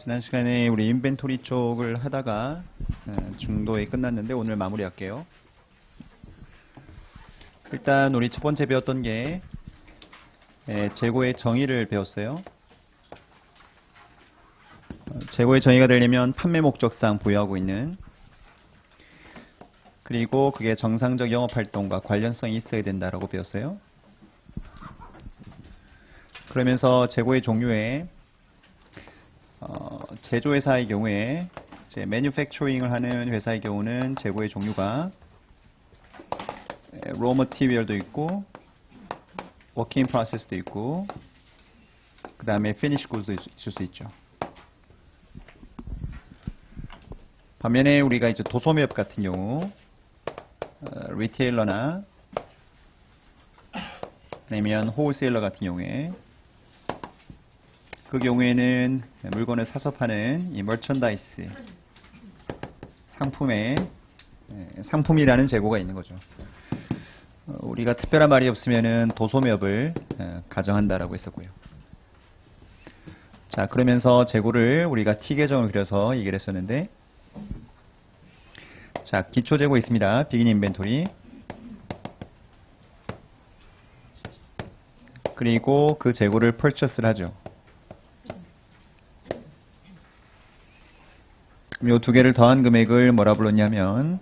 지난 시간에 우리 인벤토리 쪽을 하다가 중도에 끝났는데 오늘 마무리할게요. 일단 우리 첫 번째 배웠던 게 재고의 정의를 배웠어요. 재고의 정의가 되려면 판매 목적상 보유하고 있는, 그리고 그게 정상적 영업활동과 관련성이 있어야 된다라고 배웠어요. 그러면서 재고의 종류에 제조회사의 경우에 이제 매뉴팩처링을 하는 회사의 경우는 재고의 종류가 raw material도 있고 work in process도 있고 그 다음에 finish goods도 있을 수 있죠. 반면에 우리가 이제 도소매업 같은 경우 리테일러나 아니면 홀세일러 같은 경우에 그 경우에는 물건을 사서 파는 이 머천다이스 상품이라는 재고가 있는 거죠. 우리가 특별한 말이 없으면은 도소매업을 가정한다라고 했었고요. 자, 그러면서 재고를 우리가 T 계정을 그려서 얘기를 했었는데, 자, 기초 재고 있습니다. 비긴 인벤토리. 그리고 그 재고를 purchase를 하죠. 이 두 개를 더한 금액을 뭐라 불렀냐면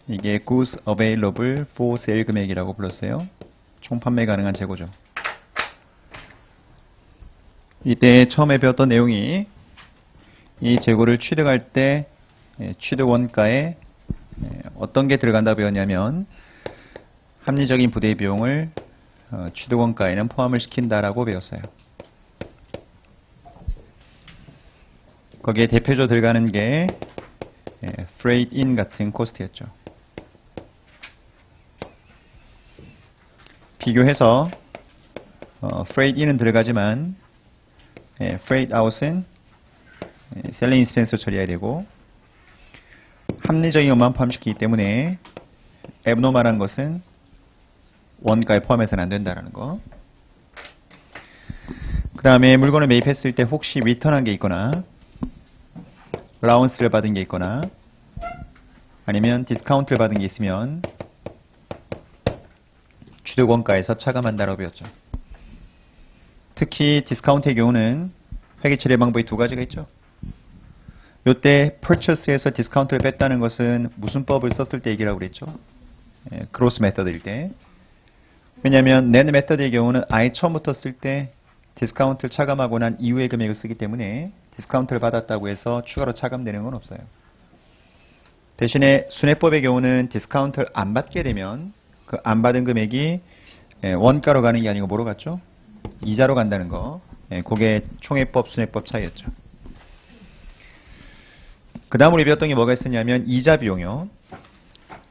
이게 goods available for sale 금액이라고 불렀어요. 총 판매 가능한 재고죠. 이때 처음에 배웠던 내용이 이 재고를 취득할 때 취득 원가에 어떤 게 들어간다 배웠냐면 합리적인 부대 비용을 취득 원가에는 포함을 시킨다라고 배웠어요. 거기에 대표적으로 들어가는 게 freight in 같은 코스트였죠. 비교해서 freight in은 들어가지만 freight out은 selling expense 처리해야 되고, 합리적인 것만 포함시키기 때문에 abnormal한 것은 원가에 포함해서는 안 된다라는 거. 그 다음에 물건을 매입했을 때 혹시 리턴한 게 있거나 라운스를 받은 게 있거나 아니면 디스카운트를 받은 게 있으면 취득 원가에서 차감한다라고 배웠죠. 특히 디스카운트의 경우는 회계 처리 방법이 두 가지가 있죠. 요때 purchase에서 디스카운트를 뺐다는 것은 무슨 법을 썼을 때 얘기라고 그랬죠? 크로스 메서드일 때. 왜냐하면 net 메서드의 경우는 아예 처음부터 쓸 때 디스카운트를 차감하고 난 이후의 금액을 쓰기 때문에 디스카운트를 받았다고 해서 추가로 차감되는 건 없어요. 대신에 순회법의 경우는 디스카운트를 안 받게 되면 그 안 받은 금액이 원가로 가는 게 아니고 뭐로 갔죠? 이자로 간다는 거. 그게 총회법, 순회법 차이였죠. 그 다음 우리 배웠던 게 뭐가 있었냐면 이자 비용이요.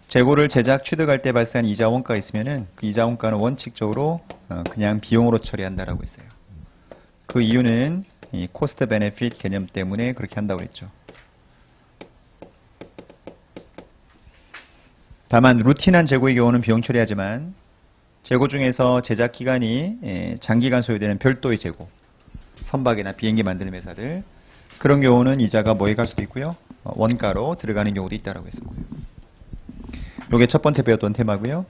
재고를 제작, 취득할 때 발생한 이자 원가가 있으면은 그 이자 원가는 원칙적으로 그냥 비용으로 처리한다라고 했어요. 그 이유는 이 코스트 베네핏 개념 때문에 그렇게 한다고 했죠. 다만 루틴한 재고의 경우는 비용 처리하지만 재고 중에서 제작 기간이 장기간 소요되는 별도의 재고, 선박이나 비행기 만드는 회사들, 그런 경우는 이자가 뭐에 갈 수도 있고요. 원가로 들어가는 경우도 있다라고 했었고요. 요게 첫 번째 배웠던 테마고요.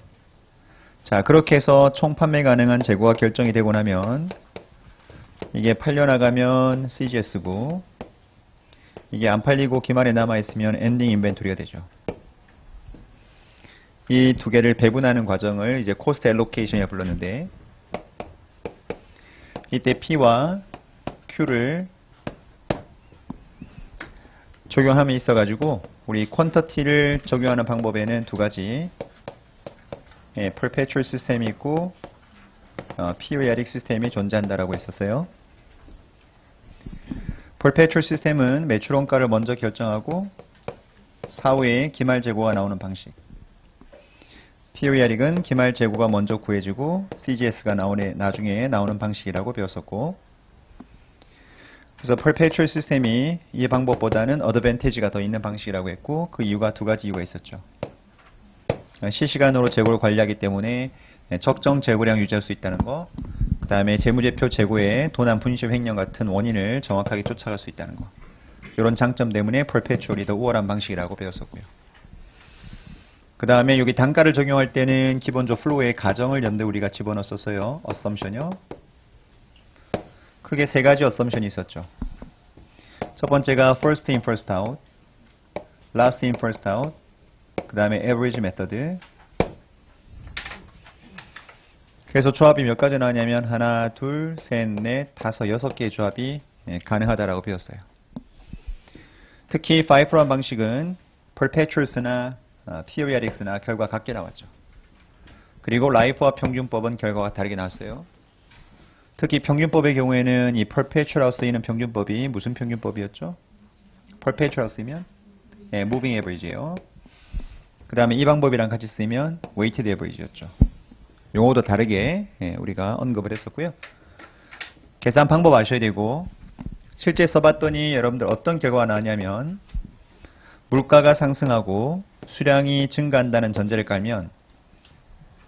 자, 그렇게 해서 총 판매 가능한 재고가 결정이 되고 나면 이게 팔려나가면 CGS고, 이게 안 팔리고 기말에 남아있으면 엔딩 인벤토리가 되죠. 이 두 개를 배분하는 과정을 이제 코스트 엘로케이션이라고 불렀는데, 이때 P와 Q를 적용함이 있어가지고 우리 퀀터티를 적용하는 방법에는 두 가지, perpetual 시스템이 있고 periodic 시스템이 존재한다라고 했었어요. perpetual 시스템은 매출 원가를 먼저 결정하고 사후에 기말 재고가 나오는 방식. periodic은 기말 재고가 먼저 구해지고 CGS가 나중에 나오는 방식이라고 배웠었고, 그래서 perpetual 시스템이 이 방법보다는 어드밴티지가 더 있는 방식이라고 했고, 그 이유가 두 가지 이유가 있었죠. 실시간으로 재고를 관리하기 때문에 적정 재고량 유지할 수 있다는 거, 그 다음에 재무제표 재고의 도난 분실 횡령 같은 원인을 정확하게 쫓아갈 수 있다는 거. 이런 장점 때문에 perpetual이 더 우월한 방식이라고 배웠었고요. 그 다음에 여기 단가를 적용할 때는 기본적으로 플로우의 가정을 염두에 우리가 집어넣었어요. assumption이요. 크게 세 가지 assumption이 있었죠. 첫 번째가 first in, first out, last in, first out, 그 다음에 average method. 그래서 조합이 몇 가지 나왔냐면 하나, 둘, 셋, 넷, 다섯, 여섯 개의 조합이 가능하다라고 배웠어요. 특히 5프로한 방식은 perpetuals나 periodics나 결과 같게 나왔죠. 그리고 라이프와 평균법은 결과가 다르게 나왔어요. 특히 평균법의 경우에는 이 perpetual하고 쓰이는 평균법이 무슨 평균법이었죠? perpetual하고 쓰이면 moving average예요. 그 다음에 이 방법이랑 같이 쓰이면 weighted average였죠. 용어도 다르게 우리가 언급을 했었고요. 계산 방법 아셔야 되고 실제 써봤더니 여러분들 어떤 결과가 나왔냐면 물가가 상승하고 수량이 증가한다는 전제를 깔면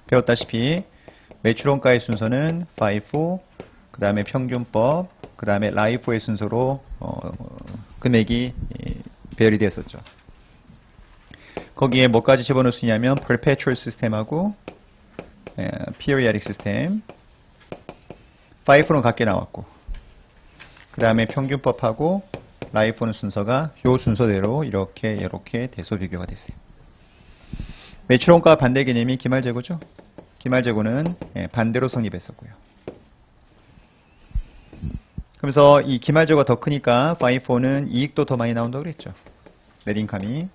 배웠다시피 매출원가의 순서는 FIFO, 그 다음에 평균법, 그 다음에 라이프의 순서로 금액이 배열이 되었었죠. 거기에 뭐까지 집어넣을 수 있냐면 perpetual 시스템하고 periodic 시스템, FIFO는 같게 나왔고 그 다음에 평균법하고 라이프는 순서가 요 순서대로 이렇게 대소 비교가 됐어요. 매출원가 반대 개념이 기말재고죠. 기말재고는 반대로 성립했었고요. 그러면서 이 기말재고가 더 크니까 FIFO는 이익도 더 많이 나온다고 그랬죠. 넷인컴이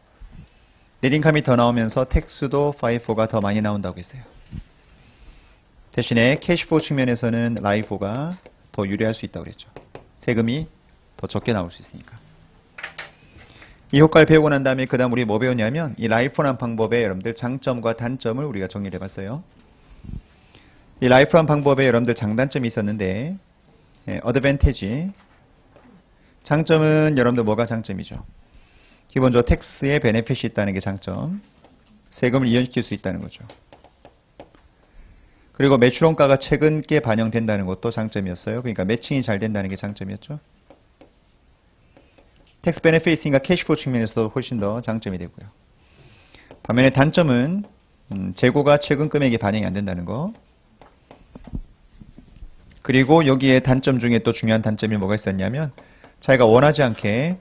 더 나오면서 텍스도 FIFO가 더 많이 나온다고 했어요. 대신에 캐시플로우 측면에서는 라이프가 더 유리할 수 있다고 그랬죠. 세금이 더 적게 나올 수 있으니까. 이 효과를 배우고 난 다음에 그 다음 우리 뭐 배웠냐면 이 라이프란 방법의 여러분들 장점과 단점을 우리가 정리를 해봤어요. 이 라이프란 방법에 여러분들 장단점이 있었는데 어드밴티지 장점은 여러분들 뭐가 장점이죠? 기본적으로 텍스에 베네핏이 있다는 게 장점. 세금을 이연시킬 수 있다는 거죠. 그리고 매출원가가 최근께 반영된다는 것도 장점이었어요. 그러니까 매칭이 잘 된다는 게 장점이었죠. 텍스 베네핏이 있으니까 캐시플로우 측면에서 훨씬 더 장점이 되고요. 반면에 단점은 재고가 최근 금액에 반영이 안 된다는 거. 그리고 여기에 단점 중에 또 중요한 단점이 뭐가 있었냐면 자기가 원하지 않게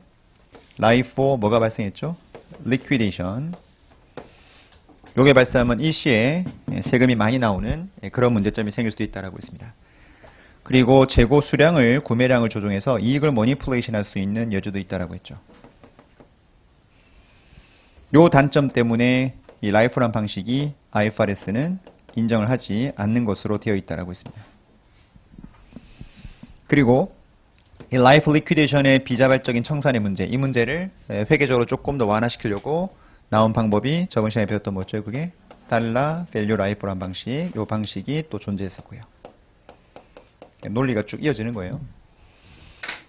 라이프 뭐가 발생했죠? 리퀴데이션. 요게 발생하면 일시에 세금이 많이 나오는 그런 문제점이 생길 수도 있다고 했습니다. 그리고 재고 수량을 구매량을 조정해서 이익을 머니플레이션 할 수 있는 여지도 있다고 했죠. 요 단점 때문에 이 라이프란 방식이 IFRS는 인정을 하지 않는 것으로 되어 있다고 했습니다. 그리고 이 라이프 리퀴데이션의 비자발적인 청산의 문제, 이 문제를 회계적으로 조금 더 완화시키려고 나온 방법이 저번 시간에 배웠던 뭐죠? 그게 달러 밸류 라이프란 방식, 이 방식이 또 존재했었고요. 논리가 쭉 이어지는 거예요.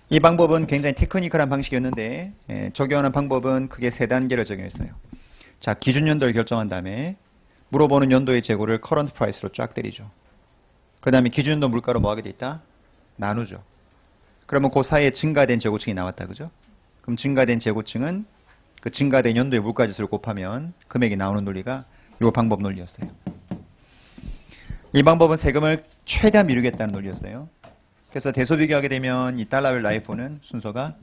이 방법은 굉장히 테크니컬한 방식이었는데 적용하는 방법은 크게 세 단계를 적용했어요. 자, 기준 연도를 결정한 다음에 물어보는 연도의 재고를 커런트 프라이스로 쫙 때리죠. 그 다음에 기준 연도 물가로 뭐 하게 돼 있다? 나누죠. 그러면 그 사이에 증가된 재고층이 나왔다. 그죠? 그럼 증가된 재고층은 그 증가된 연도의 물가지수를 곱하면 금액이 나오는 논리가 이 방법 논리였어요. 이 방법은 세금을 최대한 미루겠다는 논리였어요. 그래서 대소 비교하게 되면 이 달러별 라이프는 순서가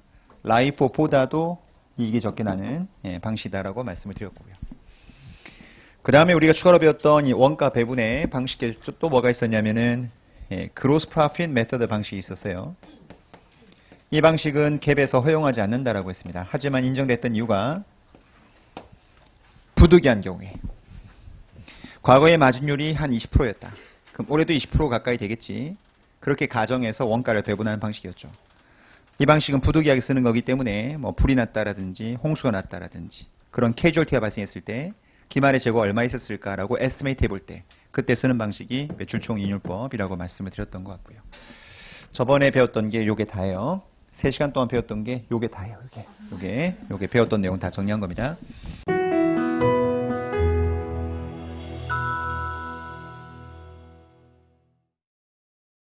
라이프보다도 이익이 적게 나는 방식이다라고 말씀을 드렸고요. 그 다음에 우리가 추가로 배웠던 이 원가 배분의 방식에 또 뭐가 있었냐면은 그로스 프로핏 메서드 방식이 있었어요. 이 방식은 갭에서 허용하지 않는다라고 했습니다. 하지만 인정됐던 이유가 부득이한 경우에 과거의 마진율이 한 20%였다. 그럼 올해도 20% 가까이 되겠지. 그렇게 가정해서 원가를 배분하는 방식이었죠. 이 방식은 부득이하게 쓰는 거기 때문에 뭐 불이 났다라든지 홍수가 났다라든지 그런 캐주얼티가 발생했을 때 기말의 재고가 얼마 있었을까라고 에스티메이트 해볼 때 그때 쓰는 방식이 매출총 이율법이라고 말씀을 드렸던 것 같고요. 저번에 배웠던 게 요게 다예요. 3시간 동안 배웠던 게 요게 다예요. 요게 배웠던 내용 다 정리한 겁니다.